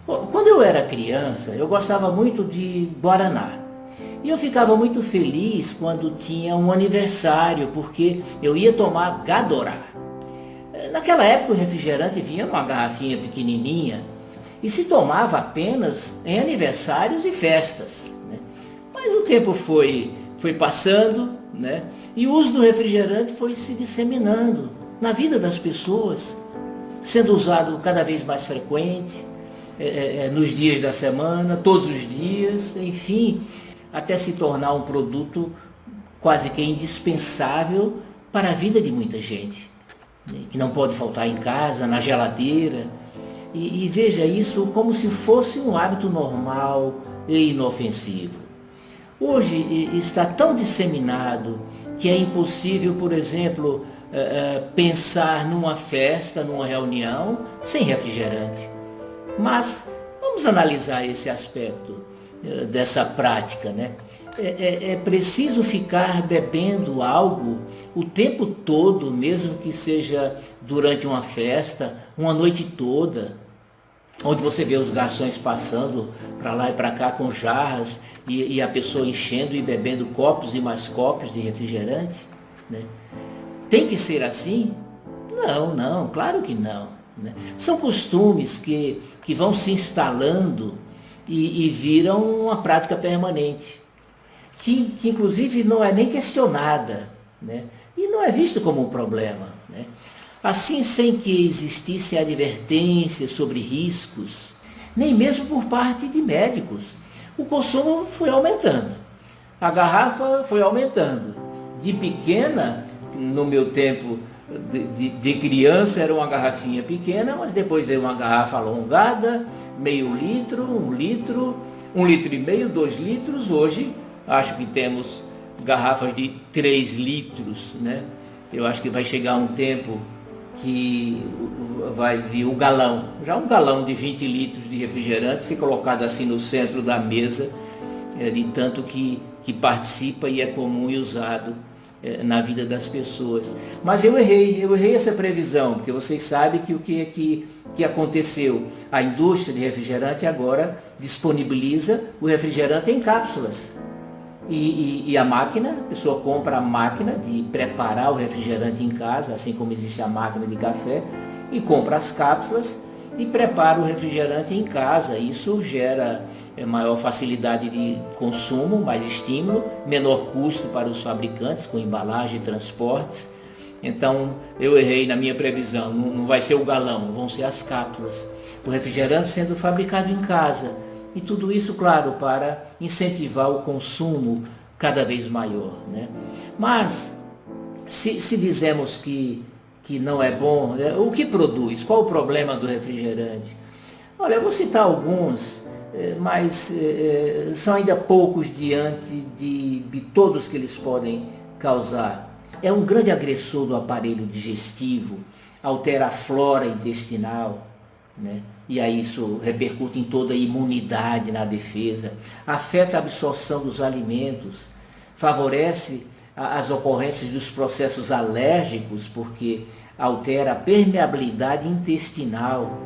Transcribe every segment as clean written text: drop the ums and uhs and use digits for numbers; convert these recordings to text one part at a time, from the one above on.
Quando eu era criança, eu gostava muito de Guaraná. E eu ficava muito feliz quando tinha um aniversário, porque eu ia tomar Gadorá. Naquela época o refrigerante vinha numa garrafinha pequenininha e se tomava apenas em aniversários e festas, né? Mas o tempo foi passando, né? E o uso do refrigerante foi se disseminando na vida das pessoas, sendo usado cada vez mais frequente, nos dias da semana, todos os dias, enfim, até se tornar um produto quase que indispensável para a vida de muita gente, né, que não pode faltar em casa, na geladeira. E veja isso como se fosse um hábito normal e inofensivo. Hoje está tão disseminado que é impossível, por exemplo, pensar numa festa, numa reunião, sem refrigerante. Mas vamos analisar esse aspecto dessa prática, né? É preciso ficar bebendo algo o tempo todo, mesmo que seja durante uma festa, uma noite toda, onde você vê os garçons passando para lá e para cá com jarras e a pessoa enchendo e bebendo copos e mais copos de refrigerante, né? Tem que ser assim? Não, não, claro que não, né? São costumes que vão se instalando e viram uma prática permanente, que inclusive não é nem questionada, né? E não é visto como um problema, né? Assim, sem que existisse advertência sobre riscos, nem mesmo por parte de médicos, o consumo foi aumentando, a garrafa foi aumentando. De pequena, no meu tempo de criança, era uma garrafinha pequena, mas depois veio uma garrafa alongada, meio litro, 1 litro, 1,5 litro, 2 litros. Hoje, acho que temos garrafas de 3 litros, né? Eu acho que vai chegar um tempo que vai vir o galão, já um galão de 20 litros de refrigerante, ser colocado assim no centro da mesa, de tanto que participa e é comum e usado na vida das pessoas. Mas eu errei essa previsão, porque vocês sabem que o que aconteceu? A indústria de refrigerante agora disponibiliza o refrigerante em cápsulas. E a máquina, a pessoa compra a máquina de preparar o refrigerante em casa, assim como existe a máquina de café, e compra as cápsulas e prepara o refrigerante em casa. Isso gera maior facilidade de consumo, mais estímulo, menor custo para os fabricantes com embalagem e transportes. Então eu errei na minha previsão, não vai ser o galão, vão ser as cápsulas. O refrigerante sendo fabricado em casa. E tudo isso, claro, para incentivar o consumo cada vez maior, né? Mas, se dizemos que não é bom, o que produz? Qual o problema do refrigerante? Olha, eu vou citar alguns, mas são ainda poucos diante de todos que eles podem causar. É um grande agressor do aparelho digestivo, altera a flora intestinal, né? E aí isso repercute em toda a imunidade na defesa, afeta a absorção dos alimentos, favorece as ocorrências dos processos alérgicos, porque altera a permeabilidade intestinal,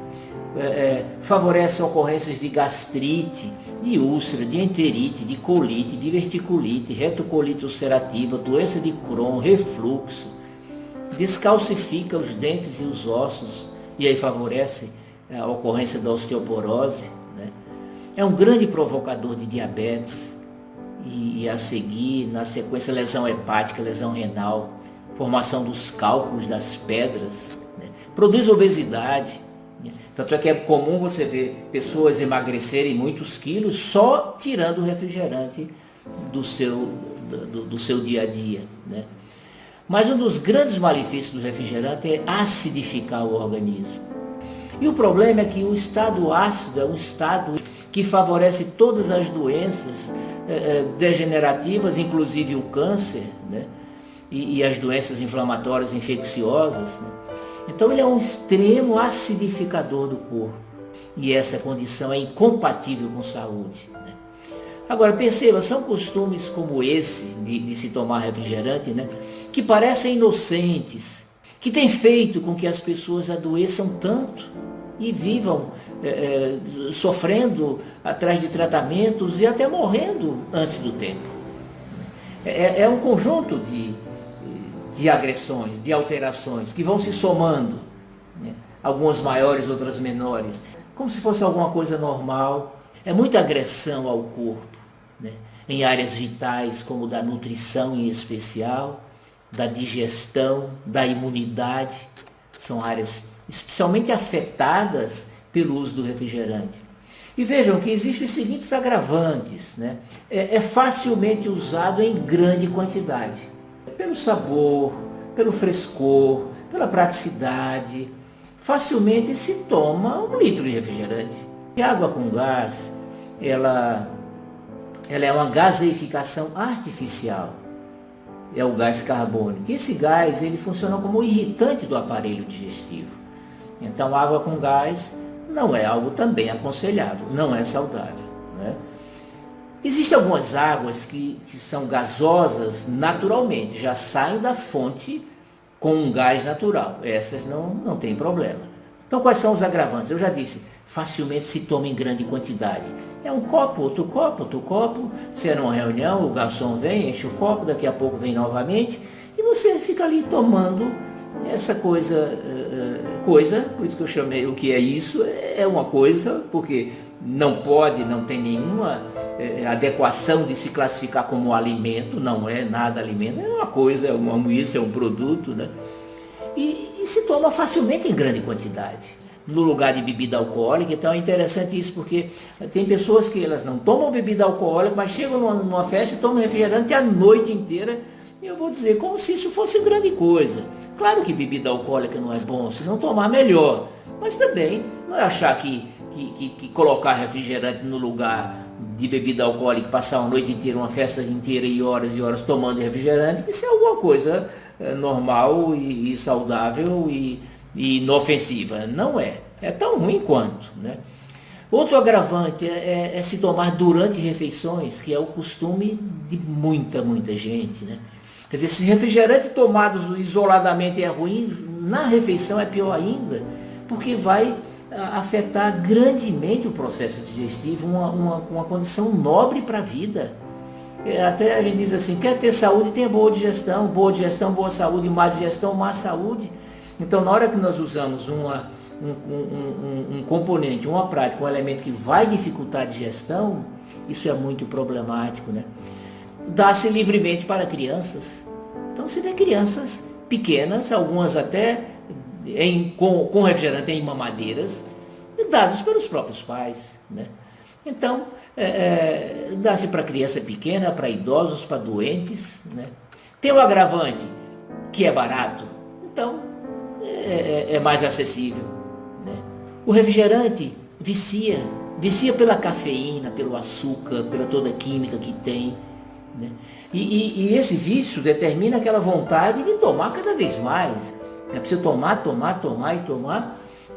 favorece ocorrências de gastrite, de úlcera, de enterite, de colite, de diverticulite, retocolite ulcerativa, doença de Crohn, refluxo, descalcifica os dentes e os ossos, e aí favorece a ocorrência da osteoporose, né? É um grande provocador de diabetes e a seguir, na sequência, lesão hepática, lesão renal, formação dos cálculos das pedras, né? Produz obesidade, né? Tanto é que é comum você ver pessoas emagrecerem muitos quilos só tirando o refrigerante do seu dia a dia, né? Mas um dos grandes malefícios do refrigerante é acidificar o organismo. E o problema é que o estado ácido é um estado que favorece todas as doenças degenerativas, inclusive o câncer, né? E as doenças inflamatórias infecciosas, né? Então ele é um extremo acidificador do corpo. E essa condição é incompatível com saúde, né? Agora perceba, são costumes como esse de se tomar refrigerante, né, que parecem inocentes, que têm feito com que as pessoas adoeçam tanto. e vivam sofrendo atrás de tratamentos e até morrendo antes do tempo. É um conjunto de agressões, de alterações que vão se somando, né? Algumas maiores, outras menores, como se fosse alguma coisa normal. É muita agressão ao corpo, né? Em áreas vitais como da nutrição em especial, da digestão, da imunidade, são áreas especialmente afetadas pelo uso do refrigerante. E vejam que existem os seguintes agravantes, né? É facilmente usado em grande quantidade, pelo sabor, pelo frescor, pela praticidade. Facilmente se toma 1 litro de refrigerante. E a água com gás, ela é uma gaseificação artificial. É o gás carbônico. Esse gás, ele funciona como irritante do aparelho digestivo. Então, água com gás não é algo também aconselhável, não é saudável, né? Existem algumas águas que são gasosas naturalmente, já saem da fonte com um gás natural. Essas não tem problema. Então, quais são os agravantes? Eu já disse, facilmente se toma em grande quantidade. É um copo, outro copo, outro copo. Se é numa reunião, o garçom vem, enche o copo, daqui a pouco vem novamente, e você fica ali tomando essa coisa, por isso que eu chamei o que é isso, é uma coisa, porque não tem nenhuma adequação de se classificar como alimento, não é nada alimento, é uma coisa, isso é um produto, né? E se toma facilmente em grande quantidade, no lugar de bebida alcoólica. Então é interessante isso, porque tem pessoas que elas não tomam bebida alcoólica, mas chegam numa festa e tomam refrigerante a noite inteira, e eu vou dizer, como se isso fosse grande coisa. Claro que bebida alcoólica não é bom, se não tomar melhor, mas também não é achar que colocar refrigerante no lugar de bebida alcoólica, passar uma noite inteira, uma festa inteira e horas tomando refrigerante, isso é alguma coisa normal e saudável e inofensiva. Não é. É tão ruim quanto, né? Outro agravante é se tomar durante refeições, que é o costume de muita gente, né? Quer dizer, se refrigerante tomado isoladamente é ruim, na refeição é pior ainda, porque vai afetar grandemente o processo digestivo, uma condição nobre para a vida. Até a gente diz assim, quer ter saúde, tenha boa digestão, boa saúde, má digestão, má saúde. Então, na hora que nós usamos um componente, uma prática, um elemento que vai dificultar a digestão, isso é muito problemático, né? Dá-se livremente para crianças. Então, você vê crianças pequenas, algumas até com refrigerante em mamadeiras, dados pelos próprios pais, né? Então, dá-se para criança pequena, para idosos, para doentes, né? Tem o agravante, que é barato, então é mais acessível, né? O refrigerante vicia pela cafeína, pelo açúcar, pela toda a química que tem, né? E esse vício determina aquela vontade de tomar cada vez mais. É preciso tomar,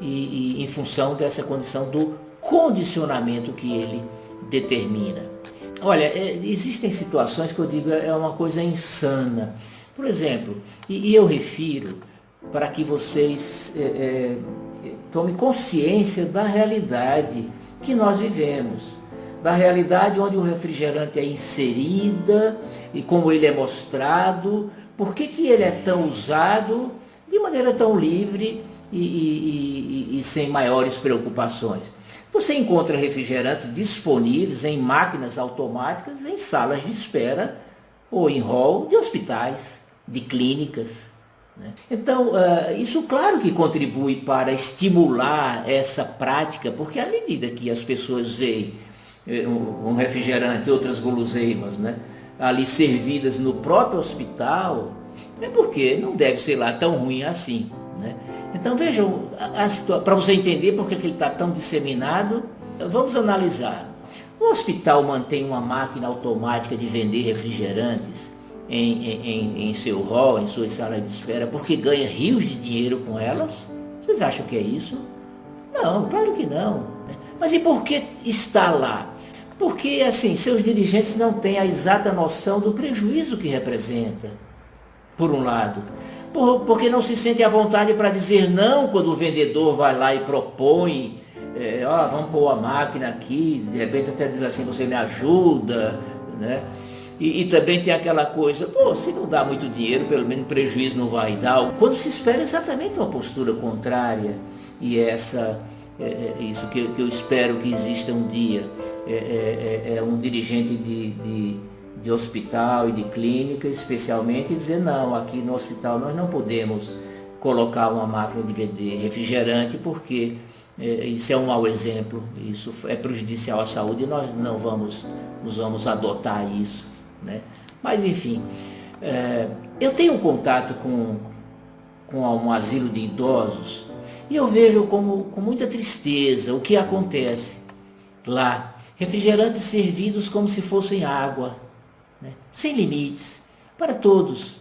e em função dessa condição do condicionamento que ele determina. Olha, existem situações que eu digo é uma coisa insana. Por exemplo, e eu refiro para que vocês tomem consciência da realidade que nós vivemos. Da realidade onde o refrigerante é inserida e como ele é mostrado, por que ele é tão usado de maneira tão livre e sem maiores preocupações. Você encontra refrigerantes disponíveis em máquinas automáticas, em salas de espera ou em hall de hospitais, de clínicas, né? Então, isso claro que contribui para estimular essa prática, porque à medida que as pessoas veem um refrigerante e outras guloseimas, né, ali servidas no próprio hospital, é porque não deve ser lá tão ruim assim, né? Então vejam, para você entender por que ele está tão disseminado, vamos analisar. O hospital mantém uma máquina automática de vender refrigerantes em seu hall, em sua sala de espera, porque ganha rios de dinheiro com elas? Vocês acham que é isso? Não, claro que não. Mas e por que está lá? Porque, assim, seus dirigentes não têm a exata noção do prejuízo que representa, por um lado. porque não se sente à vontade para dizer não quando o vendedor vai lá e propõe, vamos pôr a máquina aqui, de repente até diz assim, você me ajuda, né? E também tem aquela coisa, se não dá muito dinheiro, pelo menos prejuízo não vai dar. Quando se espera exatamente uma postura contrária, e isso que eu espero que exista um dia, um dirigente de hospital e de clínica, especialmente, dizer, não, aqui no hospital nós não podemos colocar uma máquina de vender refrigerante, porque isso é um mau exemplo, isso é prejudicial à saúde e nós não vamos adotar isso, né? Mas, enfim, eu tenho um contato com um asilo de idosos e eu vejo com muita tristeza o que acontece lá. Refrigerantes servidos como se fossem água, né? Sem limites, para todos.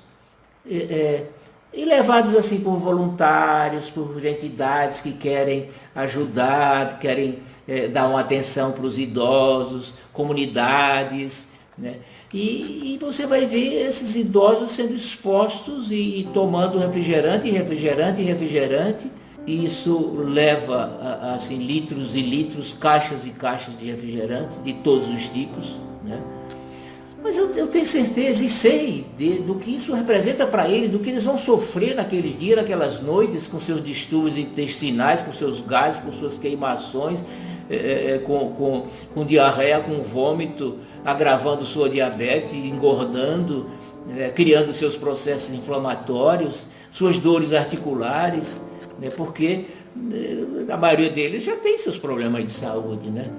E levados assim por voluntários, por entidades que querem ajudar, que querem dar uma atenção para os idosos, comunidades, né? E você vai ver esses idosos sendo expostos e tomando refrigerante, e isso leva assim, litros e litros, caixas e caixas de refrigerante de todos os tipos, né? Mas eu tenho certeza e sei do que isso representa para eles, do que eles vão sofrer naqueles dias, naquelas noites, com seus distúrbios intestinais, com seus gases, com suas queimações, com diarreia, com vômito, agravando sua diabetes, engordando, criando seus processos inflamatórios, suas dores articulares, né? Porque a maioria deles já tem seus problemas de saúde, né?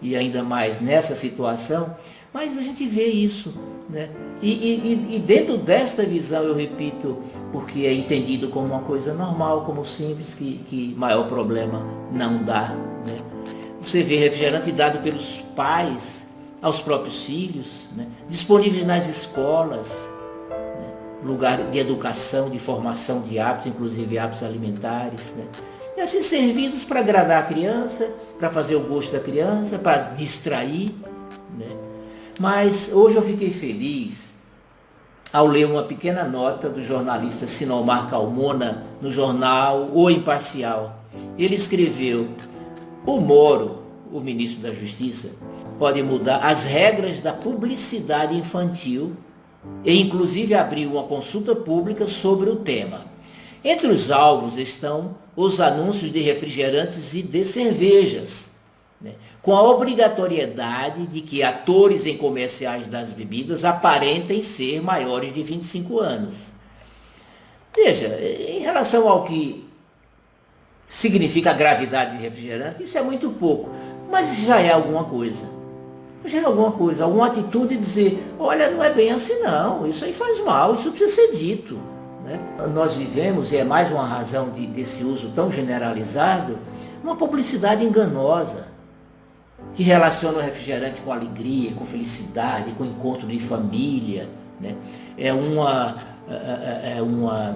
E ainda mais nessa situação, mas a gente vê isso, né? E dentro desta visão, eu repito, porque é entendido como uma coisa normal, como simples, que maior problema não dá, né? Você vê refrigerante dado pelos pais aos próprios filhos, né? Disponíveis nas escolas, né? Lugar de educação, de formação de hábitos, inclusive hábitos alimentares, né? E assim servidos para agradar a criança, para fazer o gosto da criança, para distrair, né? Mas hoje eu fiquei feliz ao ler uma pequena nota do jornalista Sinomar Calmona no jornal O Imparcial. Ele escreveu: o Moro, o ministro da Justiça, pode mudar as regras da publicidade infantil e inclusive abrir uma consulta pública sobre o tema. Entre os alvos estão os anúncios de refrigerantes e de cervejas, né? Com a obrigatoriedade de que atores em comerciais das bebidas aparentem ser maiores de 25 anos. Veja, em relação ao que significa a gravidade de refrigerante, isso é muito pouco, mas já é alguma coisa. Já é alguma coisa, alguma atitude de dizer, olha, não é bem assim não, isso aí faz mal, isso precisa ser dito, né? Nós vivemos, e é mais uma razão desse uso tão generalizado, uma publicidade enganosa, que relaciona o refrigerante com alegria, com felicidade, com encontro de família, né? É uma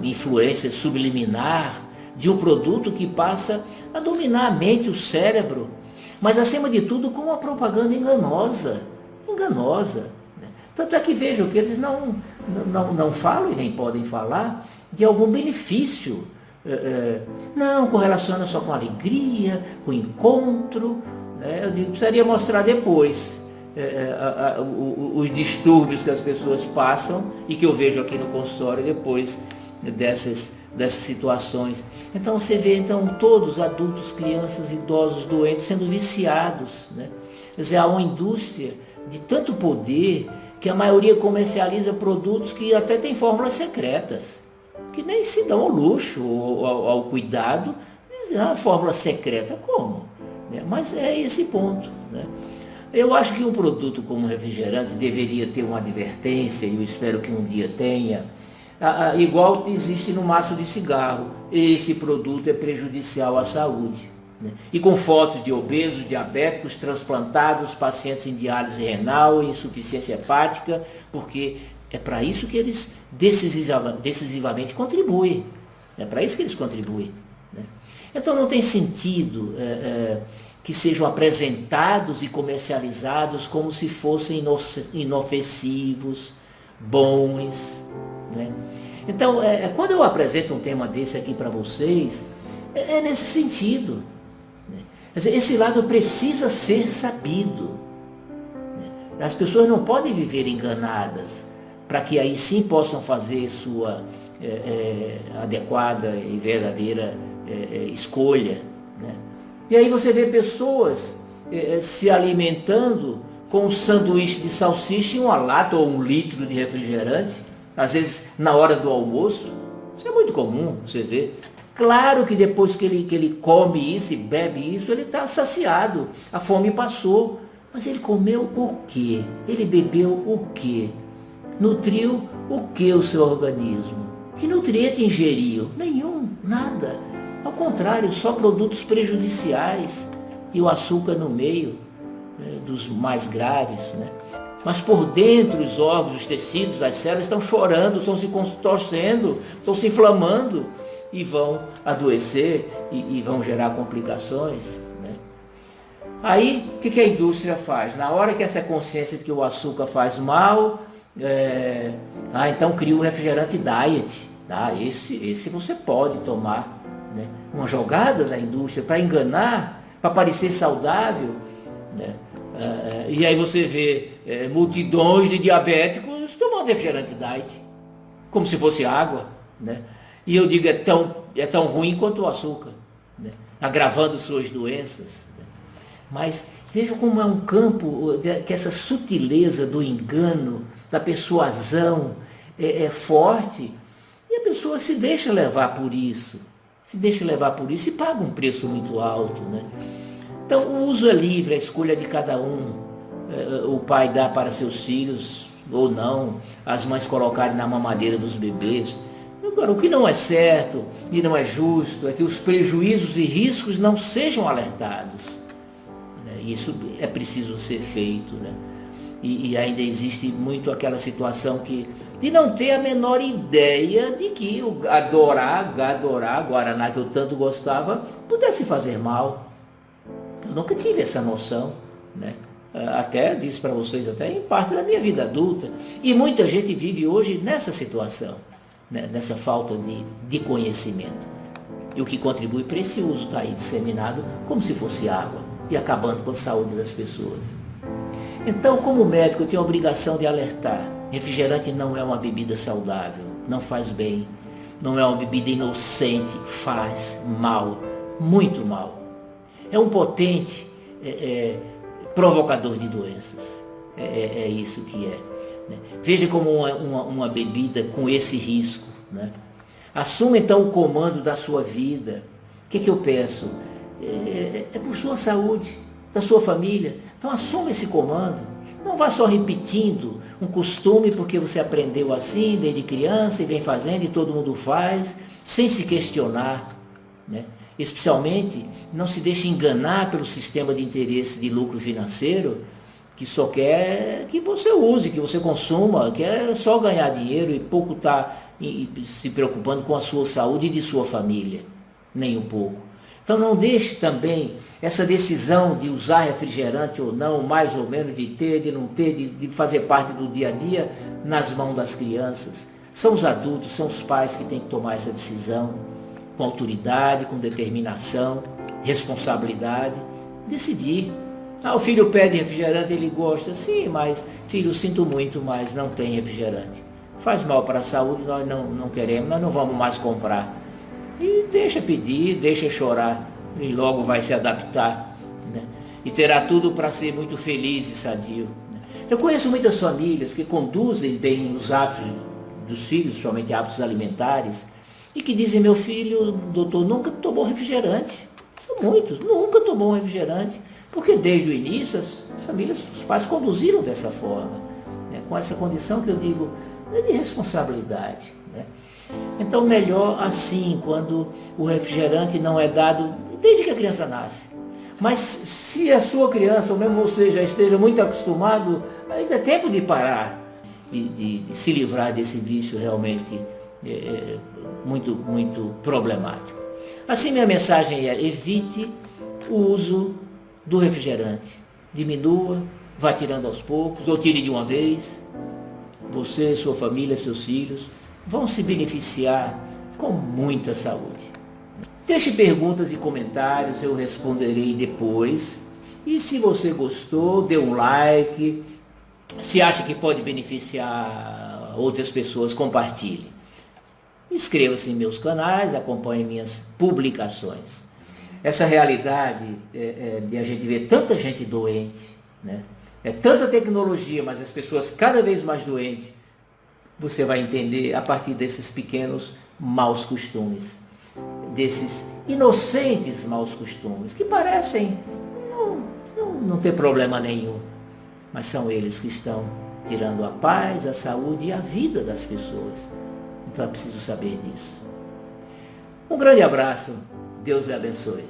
influência subliminar de um produto que passa a dominar a mente, o cérebro, mas acima de tudo com uma propaganda enganosa, né? Tanto é que vejam que eles não falam e nem podem falar de algum benefício, não correlaciona só com alegria, com encontro, né? Eu digo, precisaria mostrar depois os distúrbios que as pessoas passam e que eu vejo aqui no consultório depois dessas situações. Então você vê todos, adultos, crianças, idosos, doentes, sendo viciados, né? Quer dizer, há uma indústria de tanto poder que a maioria comercializa produtos que até têm fórmulas secretas, que nem se dão ao luxo ou ao cuidado de dizer, fórmula secreta, como? Mas é esse ponto, né? Eu acho que um produto como refrigerante deveria ter uma advertência, e eu espero que um dia tenha, igual existe no maço de cigarro. Esse produto é prejudicial à saúde, né? E com fotos de obesos, diabéticos, transplantados, pacientes em diálise renal e insuficiência hepática, porque é para isso que eles decisivamente contribuem. É para isso que eles contribuem, né? Então não tem sentido que sejam apresentados e comercializados como se fossem inofensivos, bons, né? Então, quando eu apresento um tema desse aqui para vocês, é nesse sentido. Né? Quer dizer, esse lado precisa ser sabido. Né? As pessoas não podem viver enganadas, para que aí sim possam fazer sua adequada e verdadeira escolha. Né? E aí você vê pessoas se alimentando com um sanduíche de salsicha e uma lata ou 1 litro de refrigerante, às vezes na hora do almoço. Isso é muito comum, você vê. Claro que depois que ele come isso e bebe isso, ele está saciado, a fome passou. Mas ele comeu o quê? Ele bebeu o quê? Nutriu o quê o seu organismo? Que nutriente ingeriu? Nenhum, nada. Ao contrário, só produtos prejudiciais e o açúcar no meio, dos mais graves. Né? Mas por dentro os órgãos, os tecidos, as células estão chorando, estão se contorcendo, estão se inflamando e vão adoecer e vão gerar complicações. Né? Aí, o que a indústria faz? Na hora que essa consciência de que o açúcar faz mal, então cria o refrigerante diet. Esse você pode tomar. Né? Uma jogada da indústria para enganar, para parecer saudável. Né? E aí você vê multidões de diabéticos tomando refrigerante diet, como se fosse água. Né? E eu digo, é tão ruim quanto o açúcar, né? Agravando suas doenças. Né? Mas veja como é um campo que essa sutileza do engano, da persuasão é forte, e a pessoa se deixa levar por isso. E paga um preço muito alto. Né? Então, o uso é livre, a escolha de cada um. O pai dá para seus filhos ou não, as mães colocarem na mamadeira dos bebês. Agora, o que não é certo e não é justo é que os prejuízos e riscos não sejam alertados. Né? Isso é preciso ser feito. Né? E ainda existe muito aquela situação de não ter a menor ideia de que o Gadorá, Guaraná, que eu tanto gostava, pudesse fazer mal. Eu nunca tive essa noção, né? Até disse para vocês, até em parte da minha vida adulta. E muita gente vive hoje nessa situação, né? Nessa falta de conhecimento. E o que contribui para esse uso está aí disseminado como se fosse água e acabando com a saúde das pessoas. Então, como médico, eu tenho a obrigação de alertar. Refrigerante não é uma bebida saudável, não faz bem. Não é uma bebida inocente, faz mal, muito mal. É um potente provocador de doenças. É isso que é. Né? Veja como uma bebida com esse risco. Né? Assuma então o comando da sua vida. O que eu peço? É por sua saúde, da sua família. Então assuma esse comando. Não vá só repetindo um costume porque você aprendeu assim desde criança e vem fazendo e todo mundo faz, sem se questionar. Né? Especialmente, não se deixe enganar pelo sistema de interesse de lucro financeiro, que só quer que você use, que você consuma, quer só ganhar dinheiro e pouco está se preocupando com a sua saúde e de sua família, nem um pouco. Então não deixe também essa decisão de usar refrigerante ou não, mais ou menos, de ter, de não ter, de fazer parte do dia a dia, nas mãos das crianças. São os adultos, são os pais que têm que tomar essa decisão, com autoridade, com determinação, responsabilidade, decidir. O filho pede refrigerante, ele gosta, sim, mas filho, sinto muito, mas não tem refrigerante. Faz mal para a saúde, nós não queremos, nós não vamos mais comprar. E deixa pedir, deixa chorar, e logo vai se adaptar. Né? E terá tudo para ser muito feliz e sadio. Né? Eu conheço muitas famílias que conduzem bem os hábitos dos filhos, principalmente hábitos alimentares, e que dizem, meu filho, doutor, nunca tomou refrigerante. São muitos, nunca tomou um refrigerante. Porque desde o início as famílias, os pais conduziram dessa forma, né? Com essa condição que eu digo, de responsabilidade. Né? Então melhor assim, quando o refrigerante não é dado desde que a criança nasce. Mas se a sua criança, ou mesmo você, já esteja muito acostumado, ainda é tempo de parar, de se livrar desse vício realmente muito, muito problemático. Assim, minha mensagem é: evite o uso do refrigerante. Diminua, vá tirando aos poucos, ou tire de uma vez. Você, sua família, seus filhos, vão se beneficiar com muita saúde. Deixe perguntas e comentários, eu responderei depois. E se você gostou, dê um like. Se acha que pode beneficiar outras pessoas, compartilhe. Inscreva-se em meus canais, acompanhe minhas publicações. Essa realidade de a gente ver tanta gente doente, né? É tanta tecnologia, mas as pessoas cada vez mais doentes, você vai entender a partir desses pequenos maus costumes, desses inocentes maus costumes, que parecem não ter problema nenhum, mas são eles que estão tirando a paz, a saúde e a vida das pessoas. Então é preciso saber disso. Um grande abraço, Deus lhe abençoe.